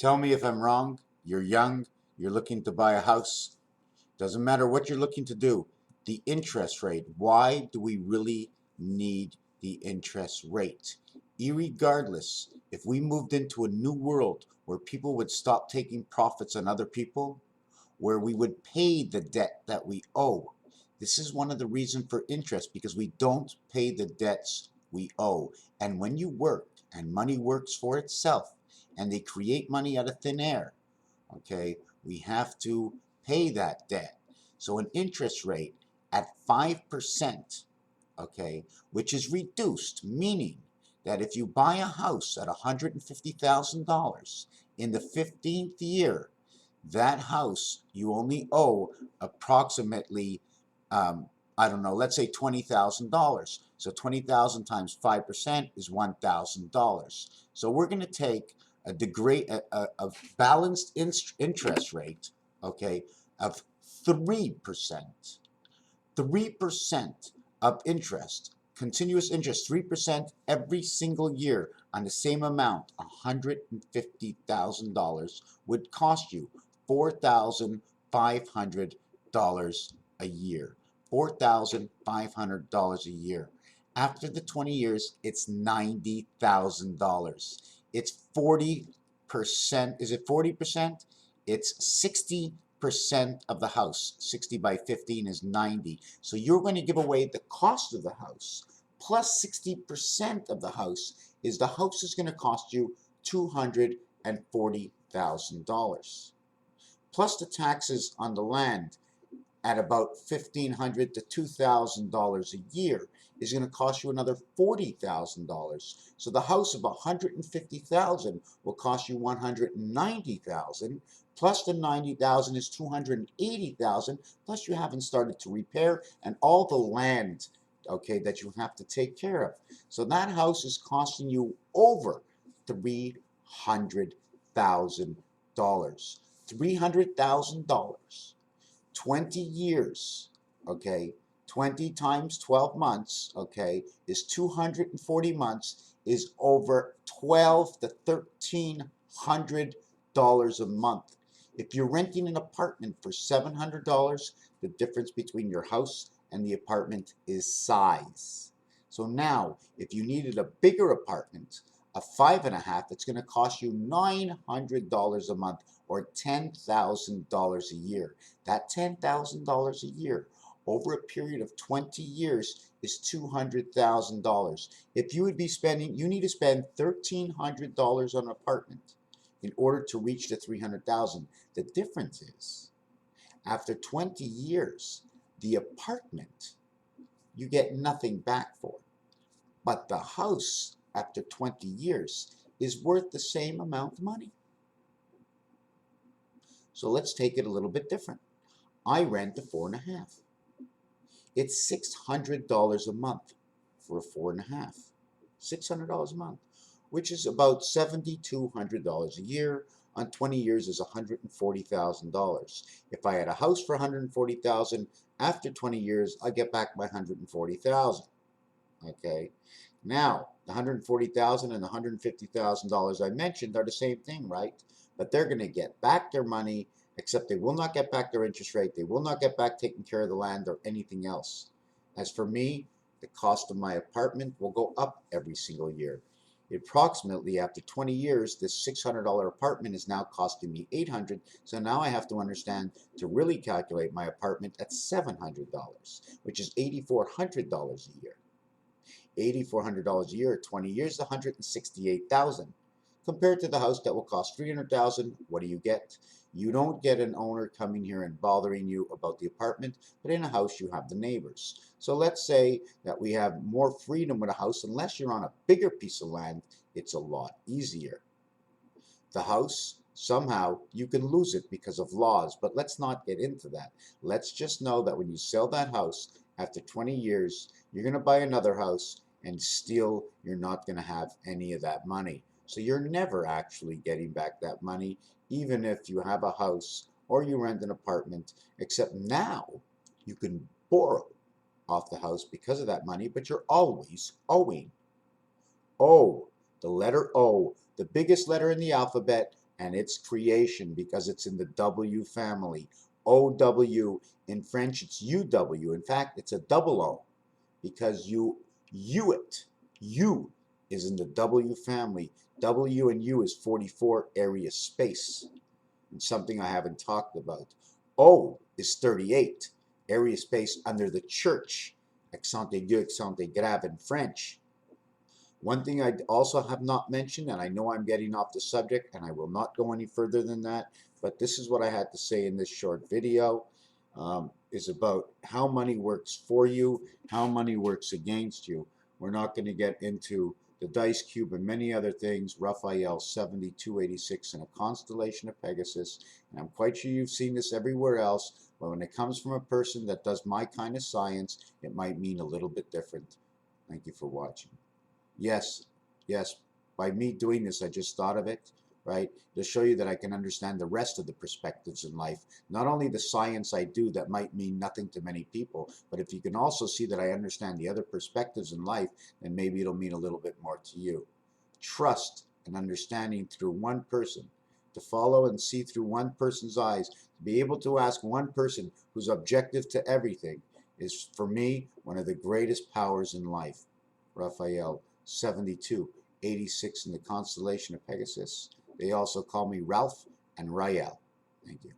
Tell me if I'm wrong. You're young, you're looking to buy a house. Doesn't matter what you're looking to do. The interest rate. Why do we really need the interest rate? Irregardless, if we moved into a new world where people would stop taking profits on other people, where we would pay the debt that we owe. This is one of the reasons for interest because we don't pay the debts we owe. And when you work and money works for itself and they create money out of thin air, okay, we have to pay that debt. So an interest rate at 5%, okay, which is reduced, meaning that if you buy a house at $150,000 in the 15th year, that house you only owe approximately, I don't know, let's say $20,000. So 20,000 times 5% is $1,000. So we're going to take a balanced interest rate, okay, of 3%. 3% of interest, continuous interest, 3% every single year on the same amount, $150,000 would cost you $4,500 a year. $4,500 a year. After the 20 years, it's $90,000. It's 40%. Is it 40%? It's 60% of the house. 60 by 15 is 90. So you're going to give away the cost of the house plus 60% of the house the house is going to cost you $240,000 plus the taxes on the land at about $1,500 to $2,000 a year is going to cost you another $40,000. So the house of $150,000 will cost you $190,000. Plus the $90,000 is $280,000. Plus you haven't started to repair and all the land, okay, that you have to take care of. So that house is costing you over $300,000. $300,000. 20 years, okay, 20 times 12 months, okay, is 240 months, is over $1,200 to $1,300 a month. If you're renting an apartment for $700, the difference between your house and the apartment is size. So now, if you needed a bigger apartment, a 5.5, it's going to cost you $900 a month or $10,000 a year. That $10,000 a year over a period of 20 years is $200,000. If you would be spending, you need to spend $1,300 on an apartment in order to reach the $300,000. The difference is, after 20 years, the apartment you get nothing back for, but the house after 20 years is worth the same amount of money. So let's take it a little bit different. I rent a 4.5. It's $600 a month for a 4.5. $600 a month, which is about $7,200 a year. On 20 years is $140,000. If I had a house for $140,000, after 20 years, I get back my $140,000. Okay. Now, the $140,000 and the $150,000 I mentioned are the same thing, right? But they're going to get back their money, except they will not get back their interest rate. They will not get back taking care of the land or anything else. As for me, the cost of my apartment will go up every single year. Approximately after 20 years, this $600 apartment is now costing me $800. So now I have to understand to really calculate my apartment at $700, which is $8,400 a year. $8,400 a year, 20 years, $168,000. Compared to the house that will cost $300,000, what do you get? You don't get an owner coming here and bothering you about the apartment, but in a house you have the neighbors. So let's say that we have more freedom with a house. Unless you're on a bigger piece of land, it's a lot easier. The house, somehow you can lose it because of laws, but let's not get into that. Let's just know that when you sell that house, after 20 years, you're going to buy another house and still you're not going to have any of that money. So you're never actually getting back that money, even if you have a house or you rent an apartment, except now you can borrow off the house because of that money, but you're always owing. O, the letter O, the biggest letter in the alphabet, and its creation, because it's in the W family. OW, in French it's UW. In fact, it's a double O, because it. U is in the W family. W and U is 44 area space, and something I haven't talked about. O is 38 area space under the church. Accent aigu, accent grave in French. One thing I also have not mentioned, and I know I'm getting off the subject, and I will not go any further than that, but this is what I had to say in this short video, is about how money works for you, how money works against you. We're not going to get into the dice cube and many other things. Raphael 7286 in a constellation of Pegasus, and I'm quite sure you've seen this everywhere else, but when it comes from a person that does my kind of science, it might mean a little bit different. Thank you for watching. Yes, yes. By me doing this, I just thought of it, right? To show you that I can understand the rest of the perspectives in life. Not only the science I do that might mean nothing to many people, but if you can also see that I understand the other perspectives in life, then maybe it'll mean a little bit more to you. Trust and understanding through one person, to follow and see through one person's eyes, to be able to ask one person who's objective to everything, is for me one of the greatest powers in life. Raphael 7286 in the constellation of Pegasus. They also call me Ralph and Rael. Thank you.